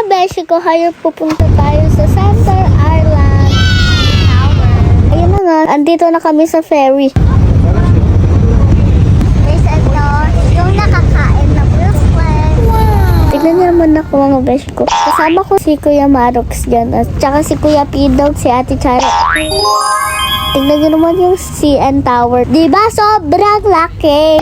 mga beshi ko, hayop pupunta tayo sa Center Island Tower. Ayun na nga, andito na kami sa ferry. There's yung nakakain na Brooklyn. Wow! Tignan niyo naman ako mga beshi ko. Kasama ko si Kuya Marox dyan, at saka si Kuya Pidog, si Ate Charo. Tignan niyo naman yung CN Tower. Diba sobrang laki?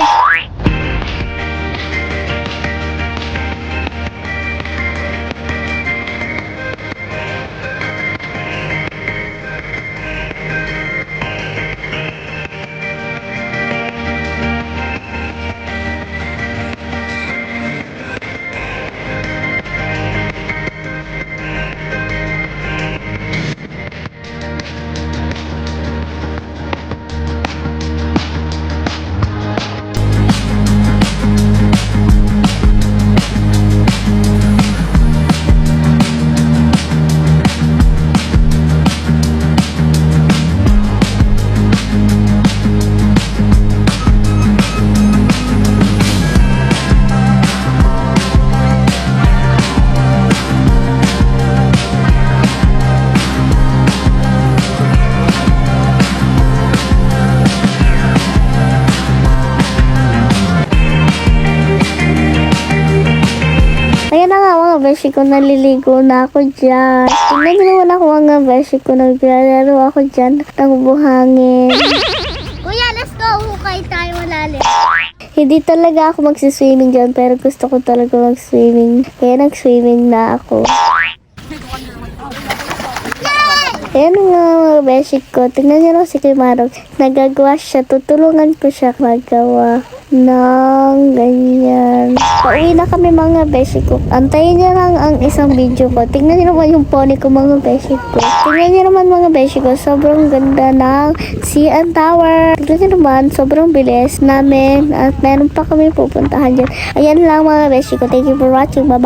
Ayan na nga mga beshi ko, naliligo na ako dyan. Tingnan nyo naman ako mga beshi ko, naglalaro ako dyan ng buhangin. Kuya, let's go! Hukay tayo malalim. Hindi talaga ako magsiswimming dyan, pero gusto ko talaga mag-swimming. Kaya nag-swimming na ako. Ayan nga mga beshi ko, tingnan nyo lang si Kuya Marok. Nagagawa siya, tutulungan ko siya magawa ng ganyan. Pauwi na kami mga beshi ko. Antayin niyo lang ang isang video ko. Tingnan niyo naman yung pony ko mga beshi ko. Tingnan niyo naman mga beshi ko. Sobrang ganda ng CN Tower. Tingnan niyo naman, sobrang bilis namin. At meron pa kami pupuntahan dyan. Ayan lang mga beshi ko. Thank you for watching. Bye-bye.